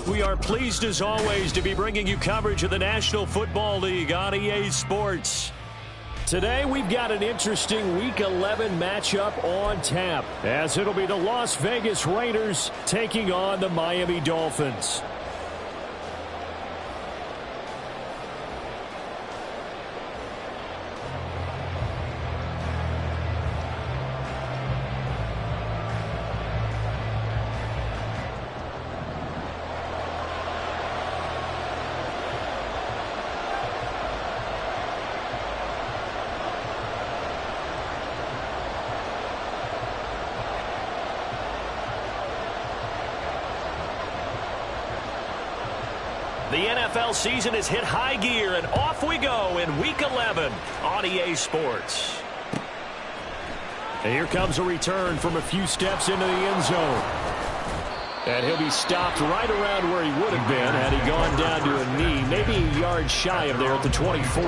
We are pleased as always to be bringing you coverage of the National Football League on EA Sports. Today we've got an interesting Week 11 matchup on tap, as it'll be the Las Vegas Raiders taking on the Miami Dolphins. The NFL season has hit high gear, and off we go in Week 11 on EA Sports. And here comes a return from a few steps into the end zone. And he'll be stopped right around where he would have been had he gone down to a knee, maybe a yard shy of there at the 24.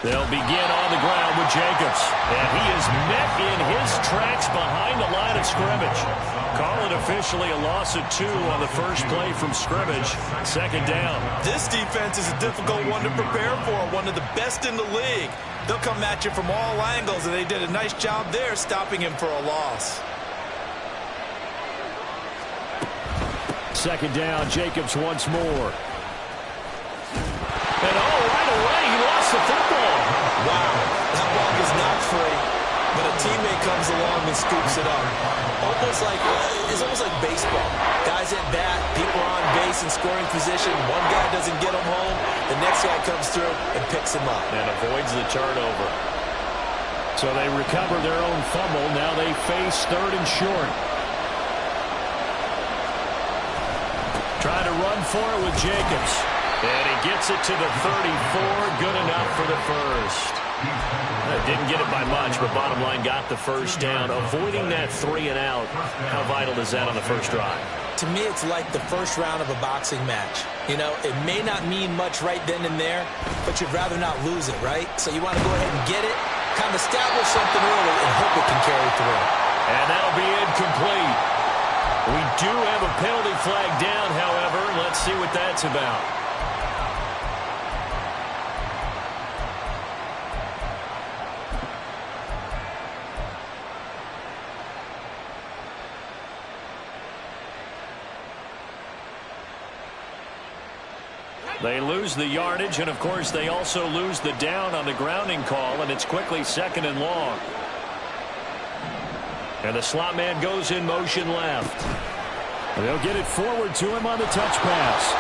They'll begin on the ground with Jacobs. And he is met in his tracks behind the line of scrimmage. Call it officially a loss of 2 on the first play from scrimmage. Second down. This defense is a difficult one to prepare for, one of the best in the league. They'll come at you from all angles, and they did a nice job there stopping him for a loss. Second down, Jacobs once more. And right away, he lost the football. Wow, that ball is not free, but a teammate comes along and scoops it up. It's almost like baseball. Guys at bat, people are on base in scoring position. One guy doesn't get him home, the next guy comes through and picks him up. And avoids the turnover. So they recover their own fumble. Now they face third and short. Trying to run for it with Jacobs. And he gets it to the 34. Good enough for the first. Didn't get it by much, but bottom line got the first down. Avoiding that 3 and out. How vital is that on the first drive? To me, it's like the first round of a boxing match. You know, it may not mean much right then and there, but you'd rather not lose it, right? So you want to go ahead and get it, kind of establish something early, and hope it can carry through. And that'll be incomplete. We do have a penalty flag down, however. Let's see what that's about. They lose the yardage, and of course they also lose the down on the grounding call, and it's quickly second and long. And the slot man goes in motion left. And they'll get it forward to him on the touch pass.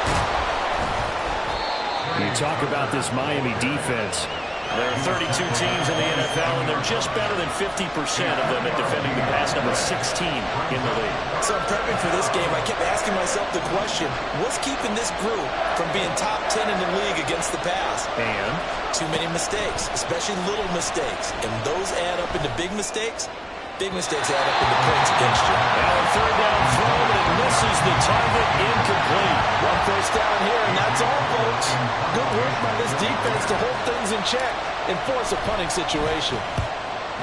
You talk about this Miami defense. There are 32 teams in the NFL, and they're just better than 50% of them at defending the pass, number 16 in the league. So I'm prepping for this game. I kept asking myself the question, what's keeping this group from being top 10 in the league against the pass? And? Too many mistakes, especially little mistakes. And those add up into big mistakes. Big mistakes add up into points against you. Now a third down throw, and it misses the target, incomplete. One first down here, and that's all, folks. Good work by this defense to hold things in check and force a punting situation.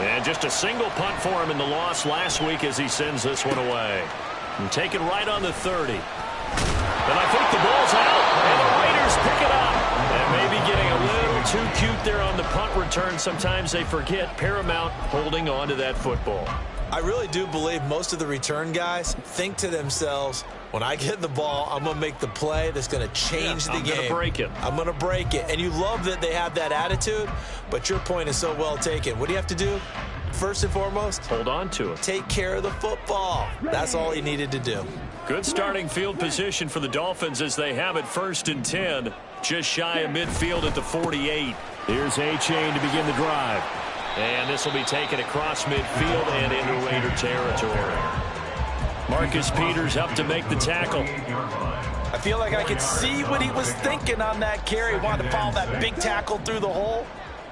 And just a single punt for him in the loss last week as he sends this one away. And taken right on the 30. And I think the ball's out, and the Raiders pick it up. And maybe getting a little too cute there on the punt return. Sometimes they forget Paramount holding on to that football. I really do believe most of the return guys think to themselves, when I get the ball, I'm going to make the play that's going to change the game. I'm going to break it. I'm going to break it. And you love that they have that attitude, but your point is so well taken. What do you have to do? First and foremost, hold on to it. Take care of the football. That's all he needed to do. Good starting field position for the Dolphins as they have it 1st and 10. Just shy of midfield at the 48. Here's A-Chain to begin the drive. And this will be taken across midfield and into Raider territory. Marcus Peters up to make the tackle. I feel like I could see what he was thinking on that carry. He wanted to follow that big tackle through the hole.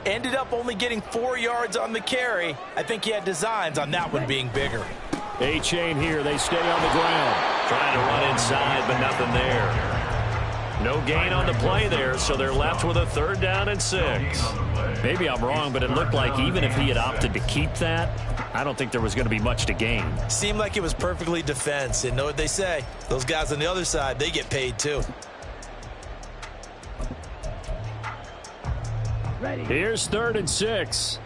Ended up only getting 4 yards on the carry. I think he had designs on that one being bigger. A-chain here. They stay on the ground. Trying to run inside, but nothing there. No gain on the play there, so they're left with a 3rd down and 6. Maybe I'm wrong, but it looked like even if he had opted to keep that, I don't think there was going to be much to gain. Seemed like it was perfectly defense. And know what they say? Those guys on the other side, they get paid too. Here's 3rd and 6.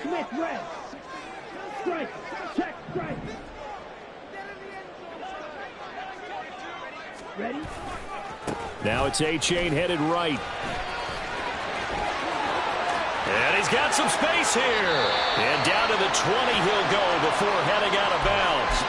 Smith red. Strike. Check. Strike. Ready? Now it's A-chain headed right. And he's got some space here. And down to the 20 he'll go before heading out of bounds.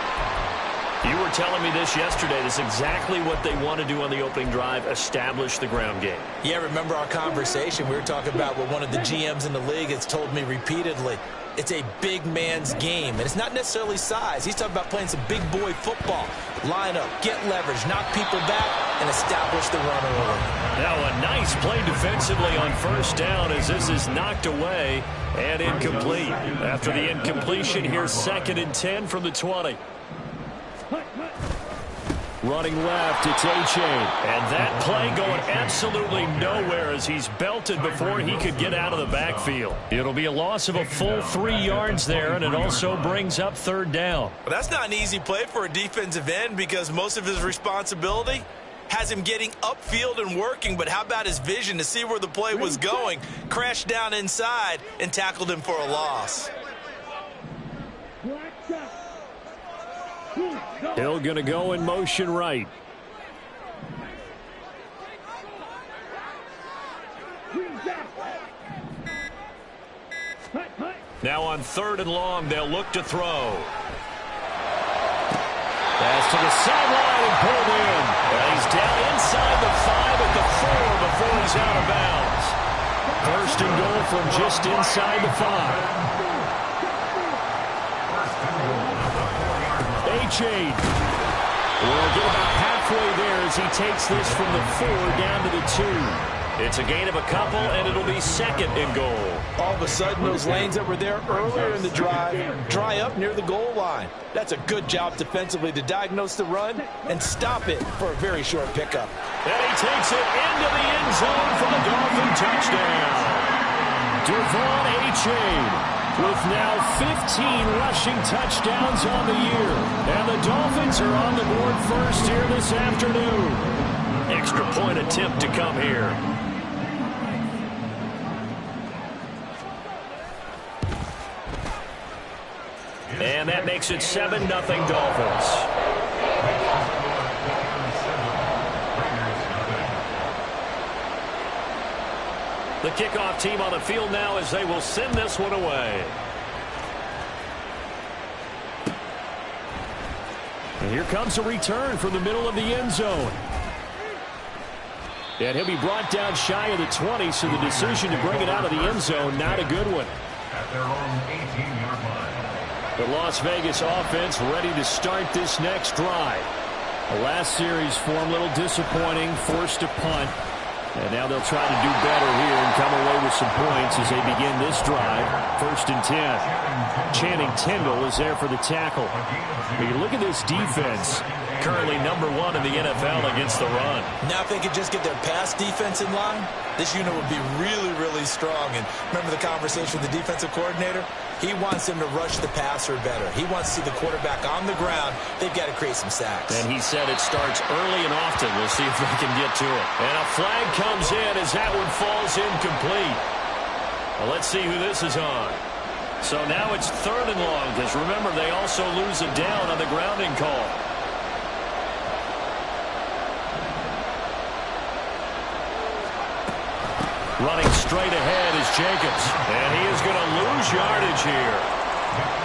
You were telling me this yesterday. This is exactly what they want to do on the opening drive, establish the ground game. Yeah, remember our conversation? We were talking about what one of the GMs in the league has told me repeatedly. It's a big man's game, and it's not necessarily size. He's talking about playing some big boy football. Line up, get leverage, knock people back, and establish the run early. Now a nice play defensively on 1st down as this is knocked away and incomplete. After the incompletion, here's 2nd and 10 from the 20. Running left, it's A-chain. And that play going absolutely nowhere as he's belted before he could get out of the backfield. It'll be a loss of a full 3 yards there, and it also brings up 3rd down. Well, that's not an easy play for a defensive end because most of his responsibility has him getting upfield and working, but how about his vision to see where the play was going? Crashed down inside and tackled him for a loss. Hill going to go in motion right. Now on 3rd and long, they'll look to throw. Pass to the sideline and pulled in. And he's down inside the 5 at the 4 before he's out of bounds. 1st and goal from just inside the 5. A-chain will get about halfway there as he takes this from the 4 down to the 2. It's a gain of a couple, and it'll be 2nd and goal. All of a sudden, those lanes that were there earlier in the drive dry up near the goal line. That's a good job defensively to diagnose the run and stop it for a very short pickup. And he takes it into the end zone for the Dolphin touchdown. Devon A-chain with now 15 rushing touchdowns on the year. And the Dolphins are on the board first here this afternoon. Extra point attempt to come here. And that makes it 7-0 Dolphins. The kickoff team on the field now as they will send this one away. And here comes a return from the middle of the end zone. And he'll be brought down shy of the 20, so the decision to bring it out of the end zone, not a good one. At their own 18-yard line. The Las Vegas offense ready to start this next drive. The last series form a little disappointing, forced to punt. And now they'll try to do better here and come away with some points as they begin this drive. 1st and 10. Channing Tindall is there for the tackle. But you look at this defense, currently #1 in the NFL against the run. Now if they could just get their pass defense in line, this unit would be really, really strong. And remember the conversation with the defensive coordinator? He wants them to rush the passer better. He wants to see the quarterback on the ground. They've got to create some sacks. And he said it starts early and often. We'll see if they can get to it. And a flag comes in as that one falls incomplete. Well, let's see who this is on. So now it's 3rd and long, because remember, they also lose a down on the grounding call. Running straight ahead is Jacobs. And he is going to lose yardage here.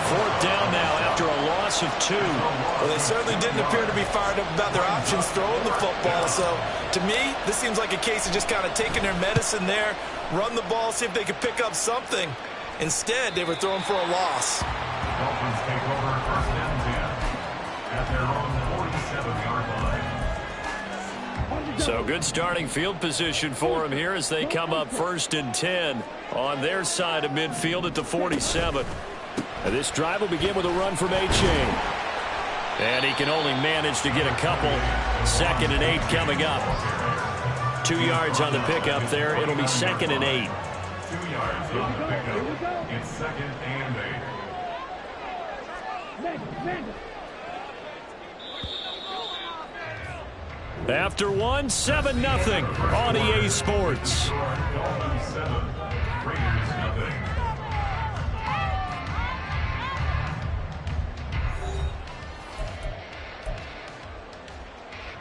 4th down now after a loss of 2. Well, they certainly didn't appear to be fired up about their options throwing the football. So, to me, this seems like a case of just kind of taking their medicine there, run the ball, see if they could pick up something. Instead, they were throwing for a loss. Dolphins take over 1st and 10 at their own 47-yard line. So good starting field position for him here as they come up 1st and 10 on their side of midfield at the 47. And this drive will begin with a run from A-Chain. And he can only manage to get a couple. 2nd and 8 coming up. 2 yards on the pickup there. It'll be 2nd and 8. 2 yards on the pickup. It's 2nd and 8. After one, 7-0 on EA Sports. Dolphins 7, Raiders nothing.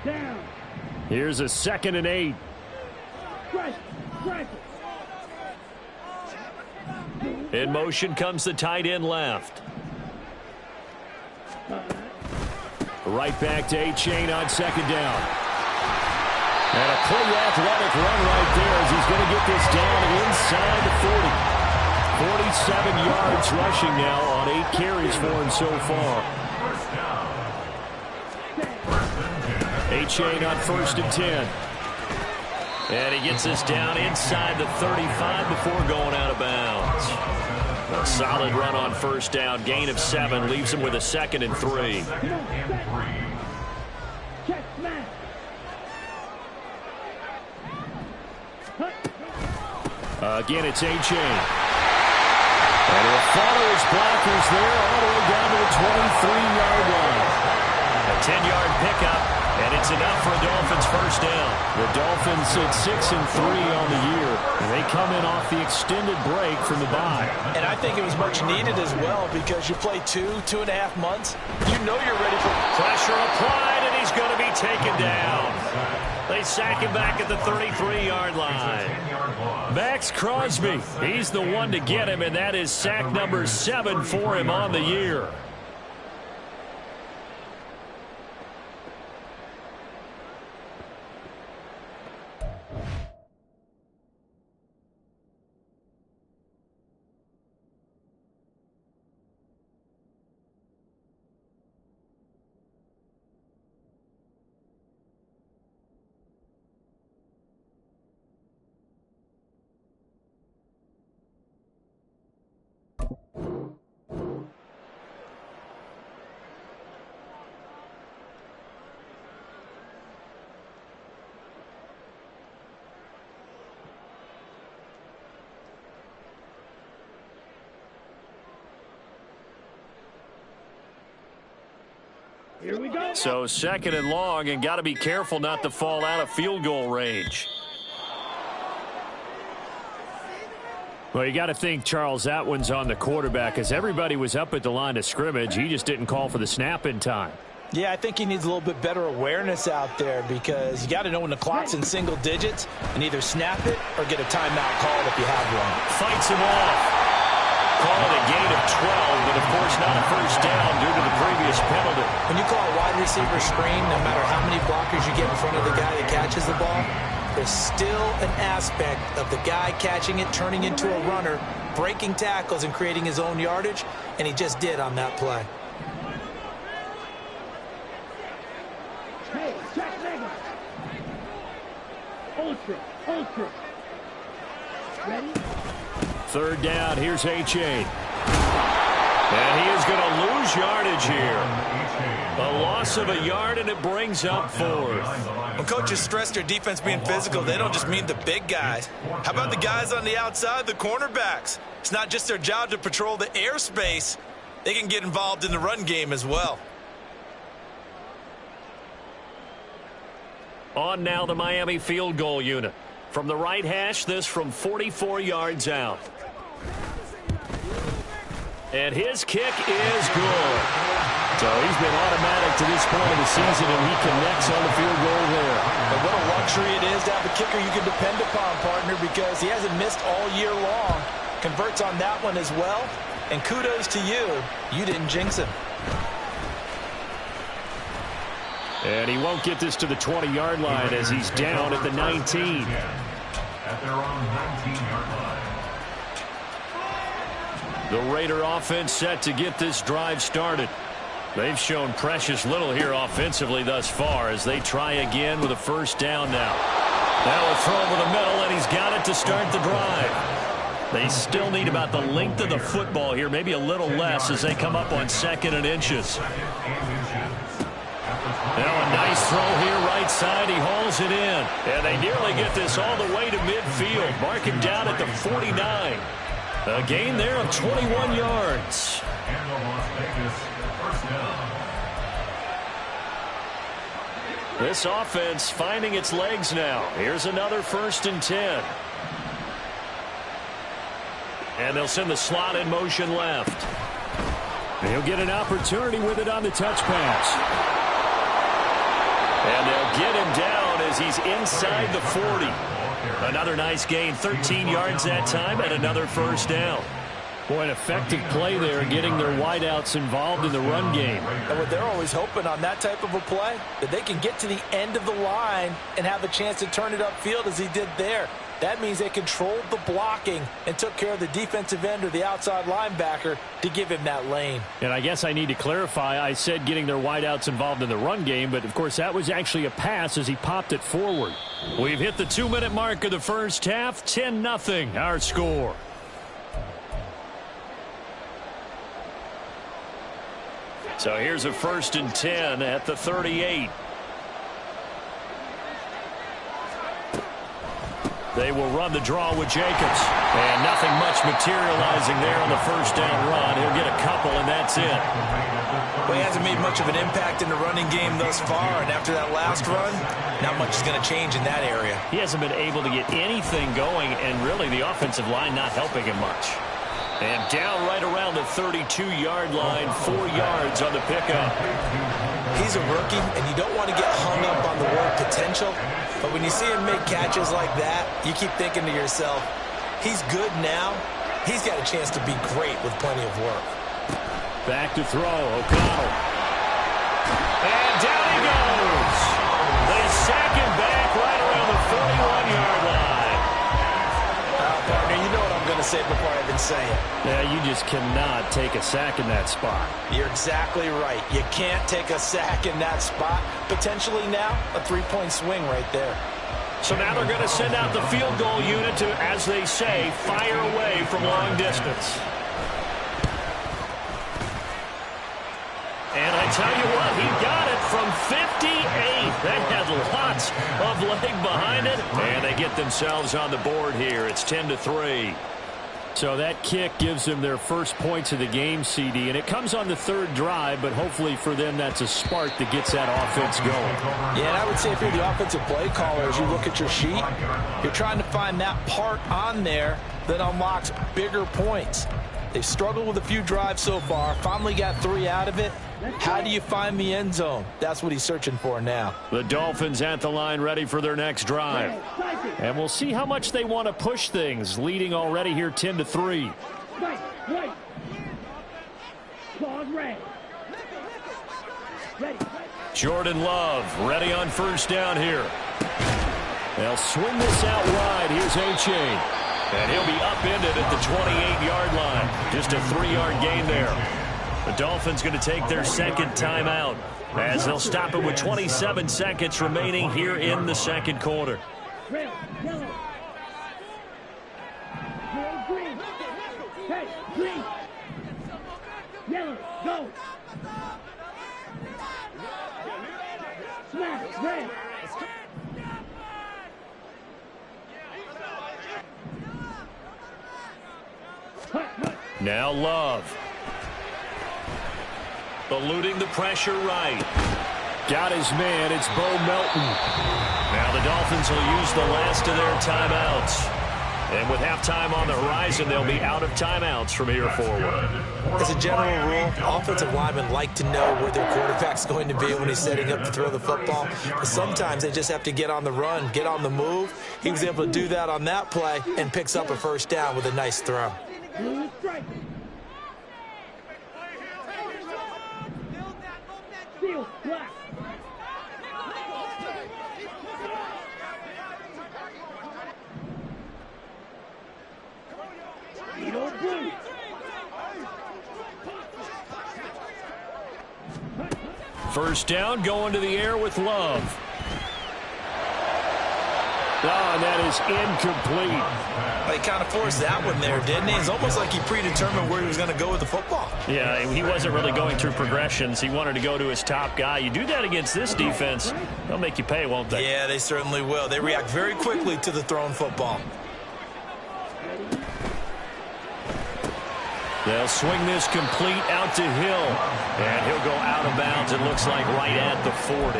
Down. Here's a 2nd and 8. Strike. In motion comes the tight end left. Right back to A-Chain on 2nd down. And a pretty athletic run right there as he's going to get this down inside the 40. 47 yards rushing now on 8 carries for him so far. First down. A-Chain on 1st and 10. And he gets this down inside the 35 before going out of bounds. A solid run on 1st down. Gain of 7 leaves him with a 2nd and 3. Check smash. Again, it's A-Chain. And he'll follow his blockers there all the way down to the 23-yard line. A 10-yard pickup, and it's enough for a Dolphins 1st down. The Dolphins at 6 and 3 on the year. And they come in off the extended break from the bye. And I think it was much needed as well because you play 2.5 months. You know you're ready for Pressure applied, and he's going to be taken down. They sack him back at the 33-yard line. Max Crosby, he's the one to get him, and that is sack number 7 for him on the year. Here we go. So 2nd and long, and got to be careful not to fall out of field goal range. Well, you got to think Charles that one's on the quarterback as everybody was up at the line of scrimmage. He just didn't call for the snap in time. Yeah, I think he needs a little bit better awareness out there because you got to know when the clock's in single digits and either snap it or get a timeout called if you have one. Fights him off. Call it a gain of 12, but of course not a 1st down due to the previous penalty. When you call a wide receiver screen, no matter how many blockers you get in front of the guy that catches the ball, there's still an aspect of the guy catching it, turning into a runner, breaking tackles and creating his own yardage, and he just did on that play. Hey, check mega. Ultra. Ready? 3rd down, here's A-Chain. And he is going to lose yardage here. A loss of a yard, and it brings up 4th. When coaches stress their defense being physical, they don't just mean the big guys. How about the guys on the outside, the cornerbacks? It's not just their job to patrol the airspace. They can get involved in the run game as well. On now the Miami field goal unit. From the right hash, this from 44 yards out. And his kick is good. So he's been automatic to this point of the season, and he connects on the field goal there. And what a luxury it is to have a kicker you can depend upon, partner, because he hasn't missed all year long. Converts on that one as well. And kudos to you. You didn't jinx him. And he won't get this to the 20-yard line as he's down at the 19. At their own 19-yard line. The Raider offense set to get this drive started. They've shown precious little here offensively thus far as they try again with a first down now. Now a throw over the middle, and he's got it to start the drive. They still need about the length of the football here, maybe a little less as they come up on 2nd and inches. Now a nice throw here right side. He hauls it in. And they nearly get this all the way to midfield. Mark him down at the 49. A gain there of 21 yards. And the Las Vegas first down. This offense finding its legs now. Here's another 1st and 10. And they'll send the slot in motion left. He'll get an opportunity with it on the touch pass. And they'll get him down as he's inside the 40. Another nice gain, 13 yards that time, and another first down. Boy, an effective play there, getting their wideouts involved in the run game. And what they're always hoping on that type of a play, that they can get to the end of the line and have a chance to turn it upfield as he did there. That means they controlled the blocking and took care of the defensive end or the outside linebacker to give him that lane. And I guess I need to clarify, I said getting their wideouts involved in the run game, but of course that was actually a pass as he popped it forward. We've hit the 2-minute mark of the first half, 10-0 our score. So here's a 1st and 10 at the 38. They will run the draw with Jacobs. And nothing much materializing there on the first down run. He'll get a couple, and that's it. Well, he hasn't made much of an impact in the running game thus far, and after that last run, not much is going to change in that area. He hasn't been able to get anything going, and really the offensive line not helping him much. And down right around the 32-yard line, 4 yards on the pickup. He's a rookie, and you don't want to get hung up on the word potential. But when you see him make catches like that, you keep thinking to yourself, he's good now. He's got a chance to be great with plenty of work. Back to throw, O'Connell. And down he goes. They sack him back right around the 41-yard line. Partner, you know what I'm going to say before I even say it. Yeah, you just cannot take a sack in that spot. You're exactly right. You can't take a sack in that spot. Potentially now, a 3-point swing right there. So now they're going to send out the field goal unit to, as they say, fire away from long distance. And I tell you what, he got it from 58. That had lots of leg behind it. And they get themselves on the board here. It's 10-3. So that kick gives them their first points of the game, CD. And it comes on the 3rd drive, but hopefully for them that's a spark that gets that offense going. Yeah, and I would say if you're the offensive play caller, as you look at your sheet, you're trying to find that part on there that unlocks bigger points. They've struggled with a few drives so far, finally got 3 out of it. How do you find the end zone? That's what he's searching for now. The Dolphins at the line ready for their next drive. And we'll see how much they want to push things, leading already here 10-3. Right. Claws red. Ready. Jordan Love ready on first down here. They'll swing this out wide. Here's A-Chain. And he'll be upended at the 28-yard line. Just a 3-yard gain there. The Dolphins going to take their 2nd timeout as they'll stop it with 27 seconds remaining here in the 2nd quarter. Red, yellow. Red, green. Hey, green. Yellow, go. Smash, red. Now Love. Eluding the pressure right. Got his man. It's Bo Melton. Now the Dolphins will use the last of their timeouts. And with halftime on the horizon, they'll be out of timeouts from here forward. As a general rule, offensive linemen like to know where their quarterback's going to be when he's setting up to throw the football. But sometimes they just have to get on the run, get on the move. He was able to do that on that play and picks up a first down with a nice throw. Blue strike. Steel, black. Needle blue. First down, going to the air with Love. Oh, and that is incomplete. He kind of forced that one there, didn't he? It's almost like he predetermined where he was going to go with the football. Yeah, he wasn't really going through progressions. He wanted to go to his top guy. You do that against this defense, they'll make you pay, won't they? Yeah, they certainly will. They react very quickly to the thrown football. They'll swing this complete out to Hill. And he'll go out of bounds, it looks like, right at the 40.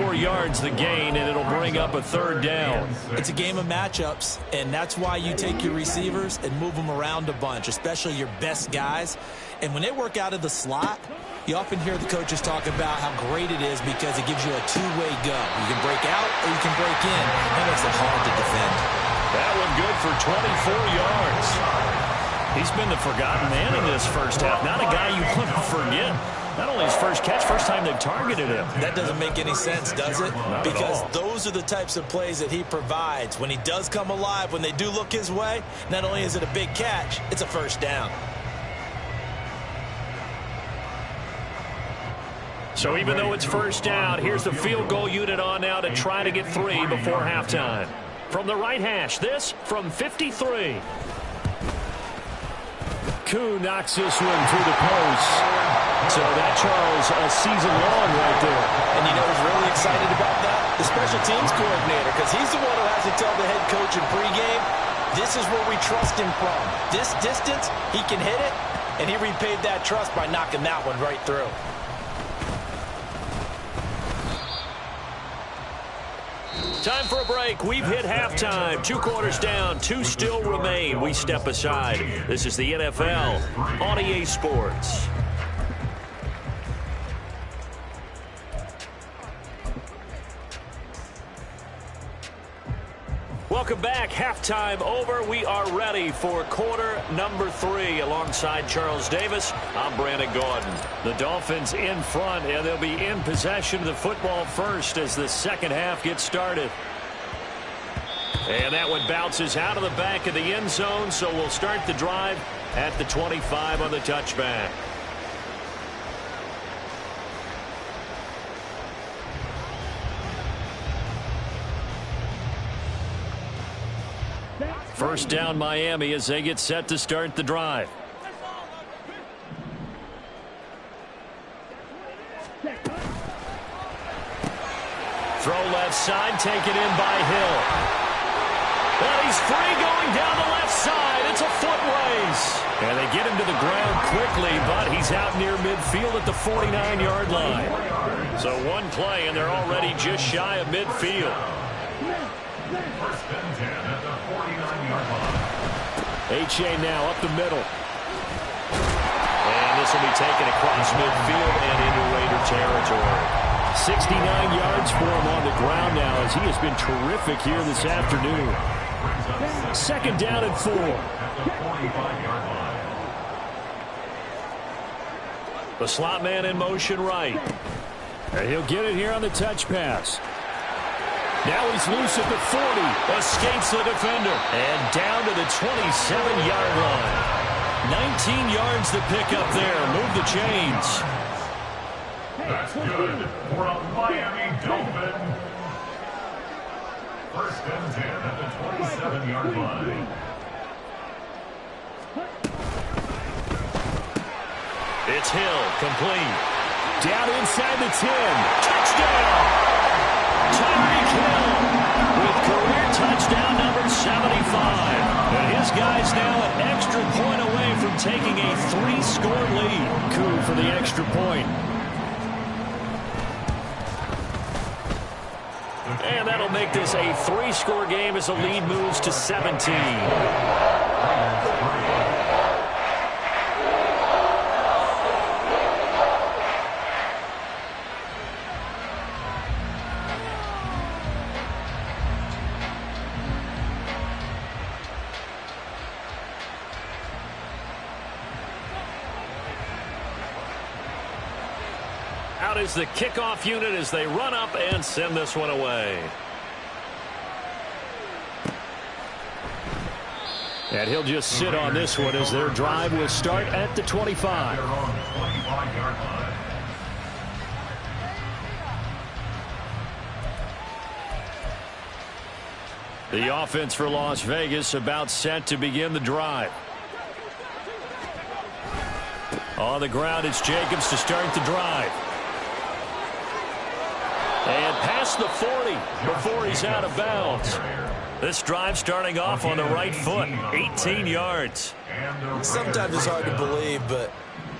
4 yards the gain, and it'll bring up a third down. It's a game of matchups, and that's why you take your receivers and move them around a bunch, especially your best guys. And when they work out of the slot, you often hear the coaches talk about how great it is because it gives you a two-way go. You can break out or you can break in. That makes it hard to defend. That one good for 24 yards. He's been the forgotten man in this first half. Not a guy you want to forget. Not only his first catch, first time they've targeted him. That doesn't make any sense, does it? Because those are the types of plays that he provides. When he does come alive, when they do look his way, not only is it a big catch, it's a first down. So even though it's first down, here's the field goal unit on now to try to get 3 before halftime. From the right hash, this from 53. Koo knocks this one through the post. So that, Charles, a season long right there. And you know who's really excited about that? The special teams coordinator, because he's the one who has to tell the head coach in pregame, this is where we trust him from. This distance, he can hit it, and he repaid that trust by knocking that one right through. Time for a break. We've hit halftime. 2 quarters down. 2 still remain. We step aside. This is the NFL on EA Sports. Welcome back. Halftime over. We are ready for quarter number 3. Alongside Charles Davis, I'm Brandon Gordon. The Dolphins in front, and they'll be in possession of the football first as the second half gets started. And that one bounces out of the back of the end zone, so we'll start the drive at the 25 on the touchback. First down Miami as they get set to start the drive. Throw left side, taken in by Hill. Well, he's free going down the left side. It's a foot race. And they get him to the ground quickly, but he's out near midfield at the 49-yard line. So one play, and they're already just shy of midfield. First and 10 at the 49-yard line. H.A. now up the middle. And this will be taken across midfield and into Raider territory. 69 yards for him on the ground now as he has been terrific here this afternoon. Second down and 4. At the 45-yard line. The slot man in motion right. And he'll get it here on the touch pass. Now he's loose at the 40. Escapes the defender. And down to the 27-yard line. 19 yards to pick up there. Move the chains. That's good for a Miami Dolphin. First and 10 at the 27-yard line. It's Hill, complete. Down inside the 10. Touchdown! Tyreek Hill with career touchdown number 75. And his guy's now an extra point away from taking a 3-score lead. Koo for the extra point. And that'll make this a 3-score game as the lead moves to 17. Out is the kickoff unit as they run up and send this one away. And he'll just sit on this one as their drive will start at the 25. The offense for Las Vegas about set to begin the drive. On the ground, it's Jacobs to start the drive. And past the 40 before he's out of bounds. This drive starting off on the right foot, 18 yards. Sometimes it's hard to believe, but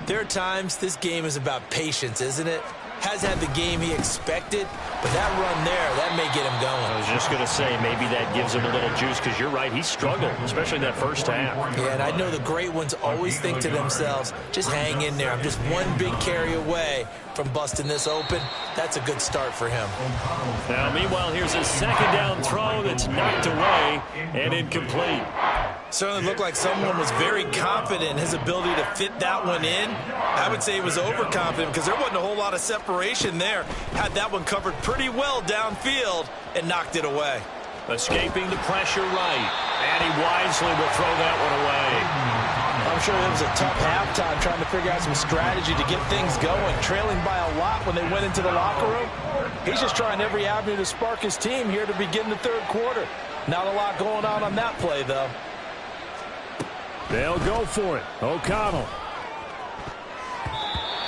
there are times this game is about patience, isn't it? Has had the game he expected, but that run there, that may get him going. I was just going to say, maybe that gives him a little juice, because you're right, he struggled, especially that first half. Yeah, and I know the great ones always think to themselves, just hang in there. I'm just one big carry away from busting this open. That's a good start for him. Now, meanwhile, here's a second down throw that's knocked away and incomplete. Certainly looked like someone was very confident in his ability to fit that one in. I would say he was overconfident because there wasn't a whole lot of separation there. Had that one covered pretty well downfield and knocked it away. Escaping the pressure right, and he wisely will throw that one away. I'm sure it was a tough halftime trying to figure out some strategy to get things going. Trailing by a lot when they went into the locker room. He's just trying every avenue to spark his team here to begin the third quarter. Not a lot going on that play, though. They'll go for it. O'Connell.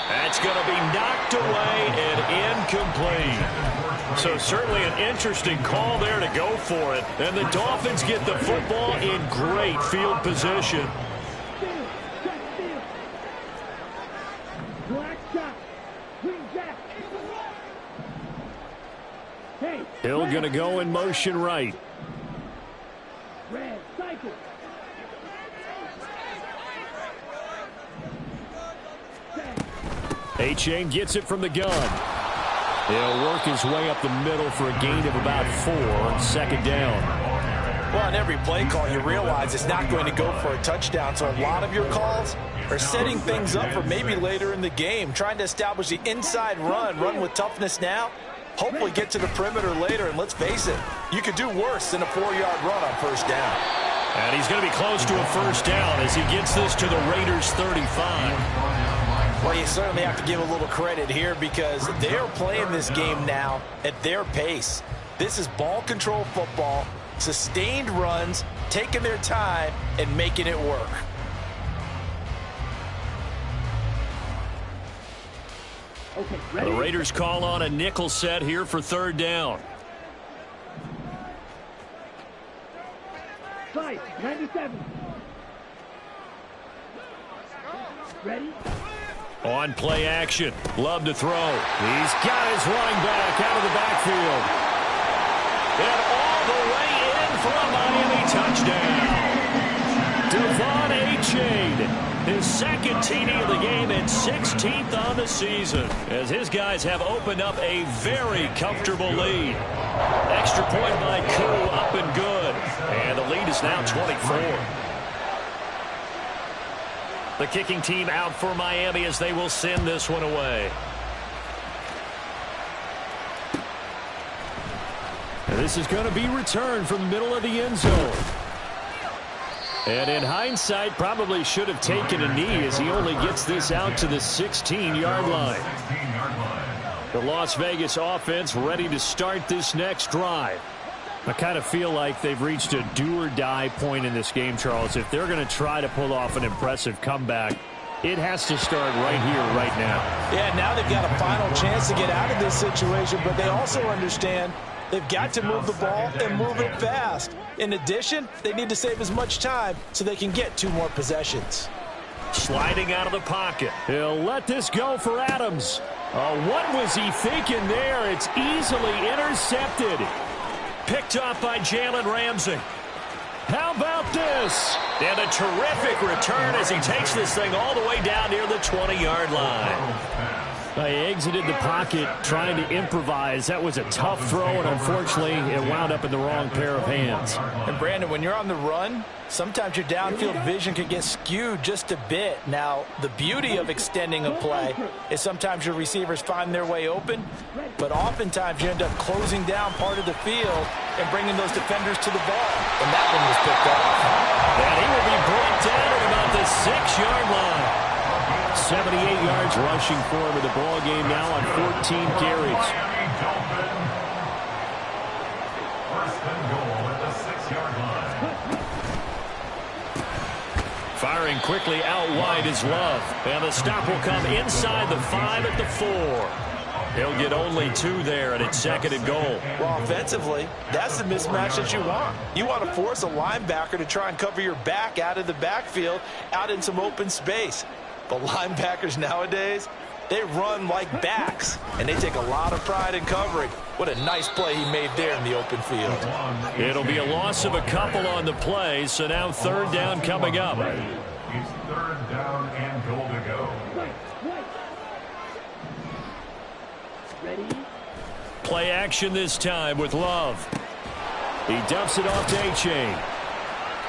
That's going to be knocked away and incomplete. So certainly an interesting call there to go for it. And the Dolphins get the football in great field position. Black shot. Green jack. Hey. Hill going to go in motion right. Red cycle. A-Chain gets it from the gun. He'll work his way up the middle for a gain of about 4 on second down. Well, on every play call, you realize it's not going to go for a touchdown. So a lot of your calls are setting things up for maybe later in the game, trying to establish the inside run with toughness now, hopefully get to the perimeter later. And let's face it, you could do worse than a 4-yard run on first down. And he's going to be close to a first down as he gets this to the Raiders' 35. Well, you certainly have to give a little credit here because they're playing this game now at their pace. This is ball control football, sustained runs, taking their time, and making it work. Okay, ready? The Raiders call on a nickel set here for third down. 5-97. Ready? On play action. Love to throw. He's got his running back out of the backfield. And all the way in for a Miami touchdown. Devon A-Chain, his second TD of the game and 16th on the season, as his guys have opened up a very comfortable lead. Extra point by Koo, up and good. And the lead is now 24. The kicking team out for Miami as they will send this one away. And this is going to be returned from the middle of the end zone. And in hindsight, probably should have taken a knee as he only gets this out to the 16-yard line. The Las Vegas offense ready to start this next drive. I kind of feel like they've reached a do-or-die point in this game, Charles. If they're going to try to pull off an impressive comeback, it has to start right here, right now. Yeah, now they've got a final chance to get out of this situation, but they also understand they've got to move the ball and move it fast. In addition, they need to save as much time so they can get 2 more possessions. Sliding out of the pocket. He'll let this go for Adams. What was he thinking there? It's easily intercepted. Picked off by Jalen Ramsey. How about this? And a terrific return as he takes this thing all the way down near the 20-yard line. He exited the pocket trying to improvise. That was a tough throw, and unfortunately, it wound up in the wrong pair of hands. And Brandon, when you're on the run, sometimes your downfield vision can get skewed just a bit. Now, the beauty of extending a play is sometimes your receivers find their way open, but oftentimes you end up closing down part of the field and bringing those defenders to the ball. And that one was picked up. And he will be brought down at about the 6-yard line. 78 yards rushing for him in the ball game now on 14 carries. First and goal at the 6 6-yard line. Firing quickly out wide is Love. And the stop will come inside the 5 at the 4. He'll get only 2 there, and it's 2nd and goal. Well, offensively, that's the mismatch that you want. You want to force a linebacker to try and cover your back out of the backfield, out in some open space. But linebackers nowadays, they run like backs, and they take a lot of pride in covering. What a nice play he made there in the open field. It'll be a loss of a couple on the play, so now 3rd down coming up. It's 3rd down and goal to go. Ready? Play action this time with Love. He dumps it off to A-Chain.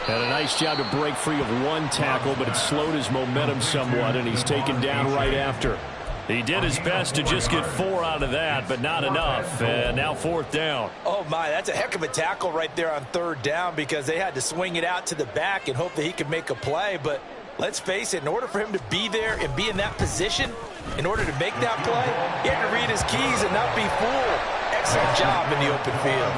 Had a nice job to break free of 1 tackle, but it slowed his momentum somewhat, and he's taken down right after. He did his best to just get 4 out of that, but not enough. And now 4th down. Oh, my, that's a heck of a tackle right there on 3rd down because they had to swing it out to the back and hope that he could make a play. But let's face it, in order for him to be there and be in that position, in order to make that play, he had to read his keys and not be fooled. Excellent job in the open field.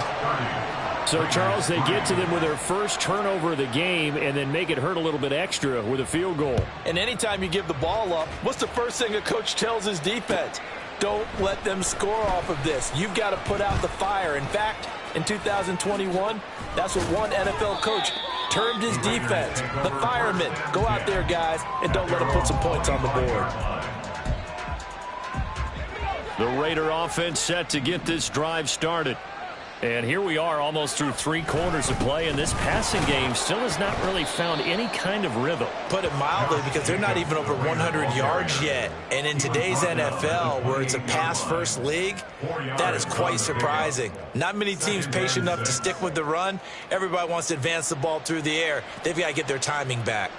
So, Charles, they get to them with their first turnover of the game and then make it hurt a little bit extra with a field goal. And anytime you give the ball up, what's the first thing a coach tells his defense? Don't let them score off of this. You've got to put out the fire. In fact, in 2021, that's what one NFL coach termed his defense, the firemen. Go out there, guys, and don't let them put some points on the board. The Raider offense set to get this drive started. And here we are almost through 3 quarters of play, and this passing game still has not really found any kind of rhythm. Put it mildly, because they're not even over 100 yards yet. And in today's NFL, where it's a pass-first league, that is quite surprising. Not many teams patient enough to stick with the run. Everybody wants to advance the ball through the air. They've got to get their timing back.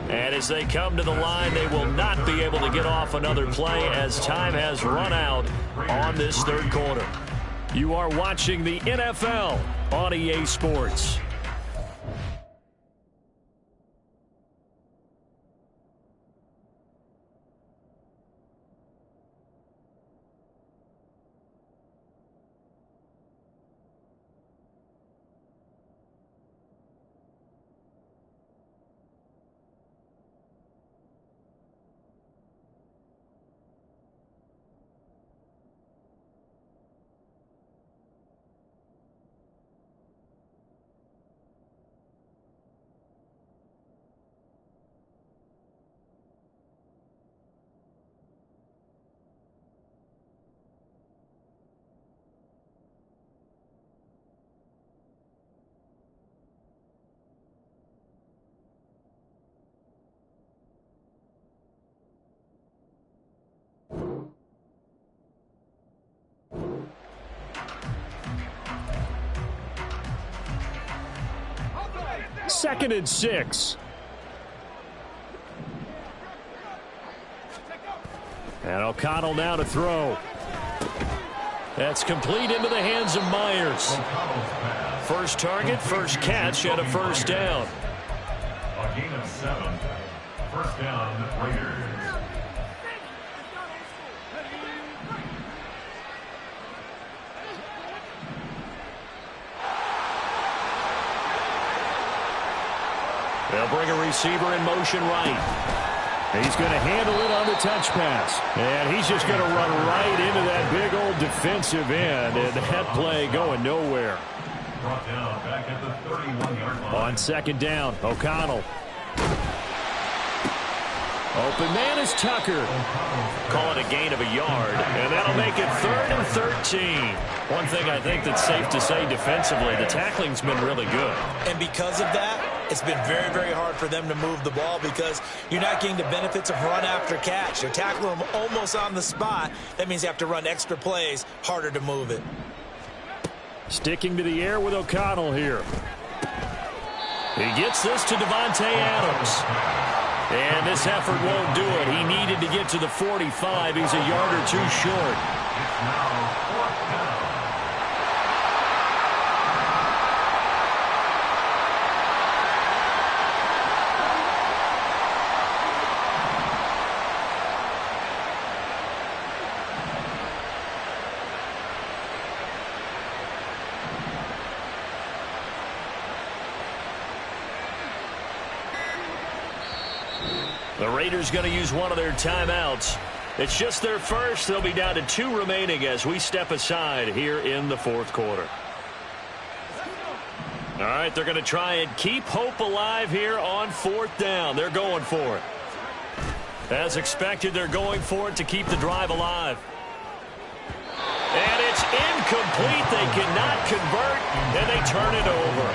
And as they come to the line, they will not be able to get off another play as time has run out on this 3rd quarter. You are watching the NFL on EA Sports. Second and 6. And O'Connell now to throw. That's complete into the hands of Myers. First target, first catch, and a 1st down. A gain of 7. 1st down, Raiders. They'll bring a receiver in motion right. He's going to handle it on the touch pass. And he's just going to run right into that big old defensive end. And that play going nowhere. Brought down back at the 31-yard line. On 2nd down, O'Connell. Open man is Tucker. Call it a gain of a yard. And that'll make it 3rd and 13. One thing I think that's safe to say defensively, the tackling's been really good. And because of that, it's been very, very hard for them to move the ball because you're not getting the benefits of run after catch. You're tackling them almost on the spot. That means you have to run extra plays, harder to move it. Sticking to the air with O'Connell here. He gets this to Devontae Adams. And this effort won't do it. He needed to get to the 45. He's a yard or 2 short. It's now 4th down. The Raiders going to use one of their timeouts. It's just their first. They'll be down to 2 remaining as we step aside here in the fourth quarter. All right, they're going to try and keep hope alive here on 4th down. They're going for it. As expected, they're going for it to keep the drive alive. And it's incomplete. They cannot convert, and they turn it over.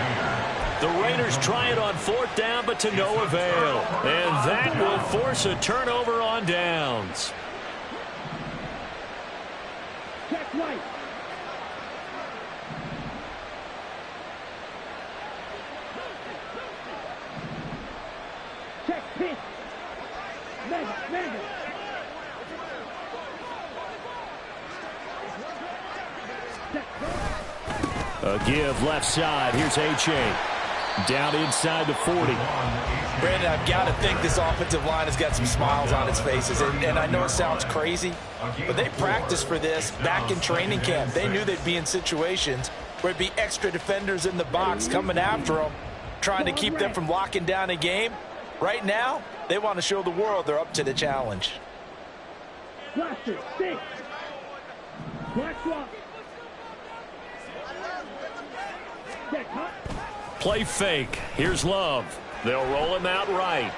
The Raiders try it on 4th down, but to no avail. And that will force a turnover on downs. Check right. Check pitch. Mega. A give left side. Here's H.A. Down inside the 40. Brandon, I've got to think this offensive line has got some smiles on its faces. And I know it sounds crazy, but they practiced for this back in training camp. They knew they'd be in situations where it'd be extra defenders in the box coming after them, trying to keep them from locking down a game. Right now, they want to show the world they're up to the challenge. Blaster, 6. Black swap. Check hot. Play fake. Here's Love. They'll roll him out right.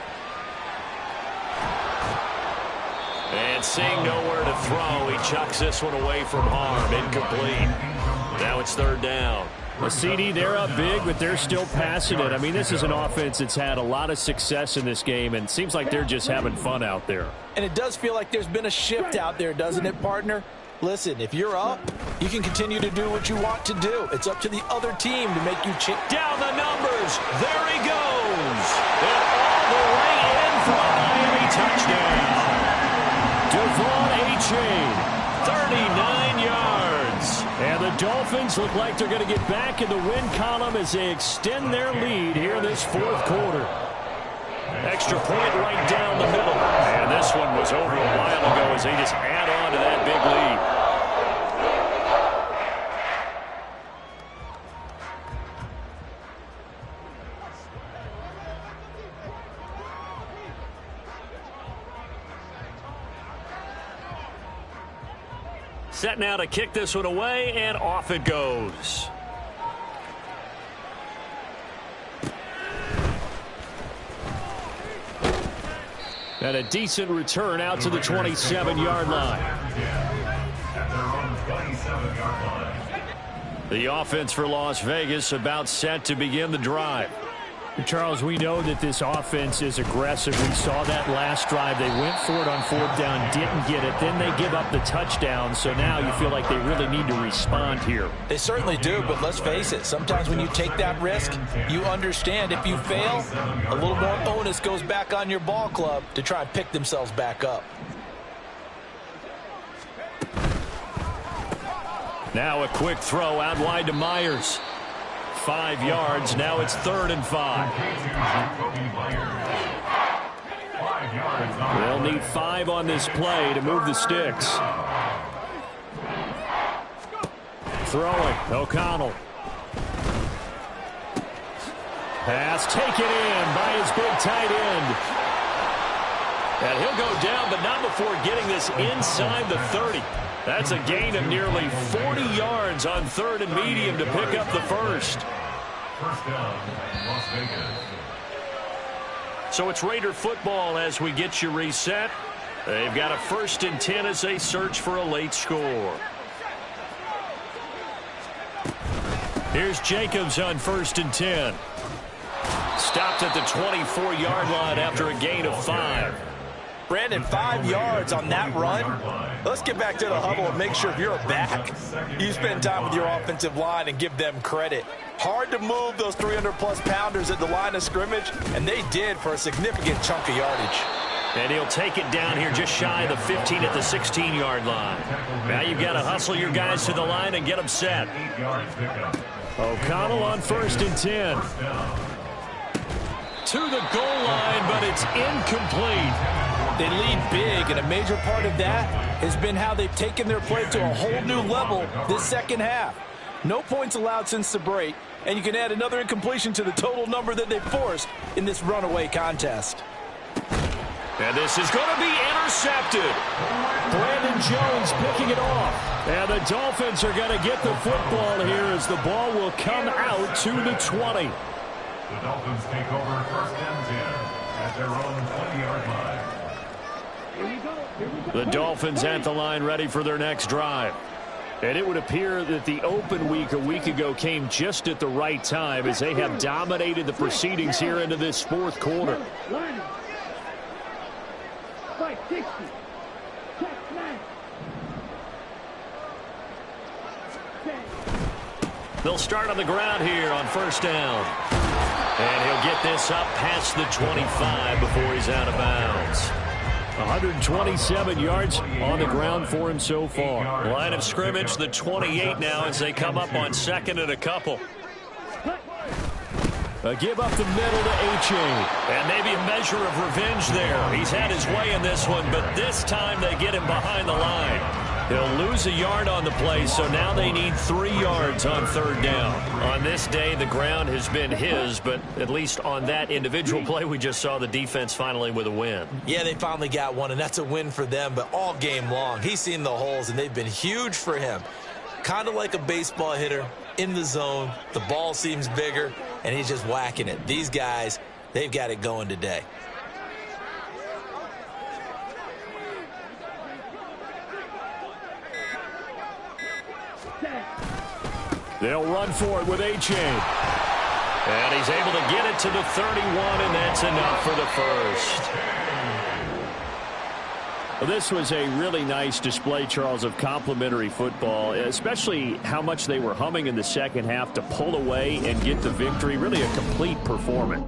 And seeing nowhere to throw, he chucks this one away from harm. Incomplete. Now it's 3rd down. A CD, they're up big, but they're still passing it. I mean, this is an offense that's had a lot of success in this game, and it seems like they're just having fun out there. And it does feel like there's been a shift out there, doesn't it, partner? Listen, if you're up, you can continue to do what you want to do. It's up to the other team to make you chip. Down the numbers. There he goes. And all the way in for a Miami touchdown. Devon A-Chain, 39 yards. And the Dolphins look like they're going to get back in the win column as they extend their lead here in this 4th quarter. Extra point right down the middle. And this one was over a while ago as they just add on to that big lead. Set now to kick this one away, and off it goes. And a decent return out to the 27-yard line. The offense for Las Vegas about set to begin the drive. Charles, we know that this offense is aggressive. We saw that last drive. They went for it on 4th down, didn't get it. Then they give up the touchdown. So now you feel like they really need to respond here. They certainly do, but let's face it. Sometimes when you take that risk, you understand if you fail, a little more onus goes back on your ball club to try and pick themselves back up. Now a quick throw out wide to Myers. 5 yards. Now it's 3rd and 5. They'll need 5 on this play to move the sticks. Throwing. O'Connell. Pass taken in by his big tight end. And he'll go down, but not before getting this inside the 30. That's a gain of nearly 40 yards on 3rd and medium to pick up the first. First down, Las Vegas. So it's Raider football as we get you reset. They've got a 1st and 10 as they search for a late score. Here's Jacobs on 1st and 10. Stopped at the 24-yard line after a gain of 5. Brandon, 5 yards on that run. Let's get back to the huddle and make sure if you're a back, you spend time with your offensive line and give them credit. Hard to move those 300-plus pounders at the line of scrimmage, and they did for a significant chunk of yardage. And he'll take it down here just shy of the 15 at the 16-yard line. Now you've got to hustle your guys to the line and get them set. O'Connell on 1st and 10. To the goal line, but it's incomplete. They lead big, and a major part of that has been how they've taken their play to a whole new level this second half. No points allowed since the break, and you can add another incompletion to the total number that they forced in this runaway contest. And this is going to be intercepted. Brandon Jones picking it off. And the Dolphins are going to get the football here as the ball will come out to the 20. The Dolphins take over 1st and 10 at their own 20-yard line. The Dolphins at the line ready for their next drive. And it would appear that the open week a week ago came just at the right time as they have dominated the proceedings here into this fourth quarter. 560. Check 9. They'll start on the ground here on 1st down. And he'll get this up past the 25 before he's out of bounds. 127 yards on the ground for him so far. Line of scrimmage, the 28 now as they come up on 2nd and a couple. A give up the middle to H.A. And maybe a measure of revenge there. He's had his way in this one, but this time they get him behind the line. He'll lose a yard on the play, so now they need 3 yards on 3rd down. On this day, the ground has been his, but at least on that individual play, we just saw the defense finally with a win. Yeah, they finally got one, and that's a win for them, but all game long, he's seen the holes, and they've been huge for him. Kind of like a baseball hitter in the zone. The ball seems bigger, and he's just whacking it. These guys, they've got it going today. They'll run for it with H.A. And he's able to get it to the 31, and that's enough for the first. Well, this was a really nice display, Charles, of complimentary football, especially how much they were humming in the second half to pull away and get the victory. Really a complete performance.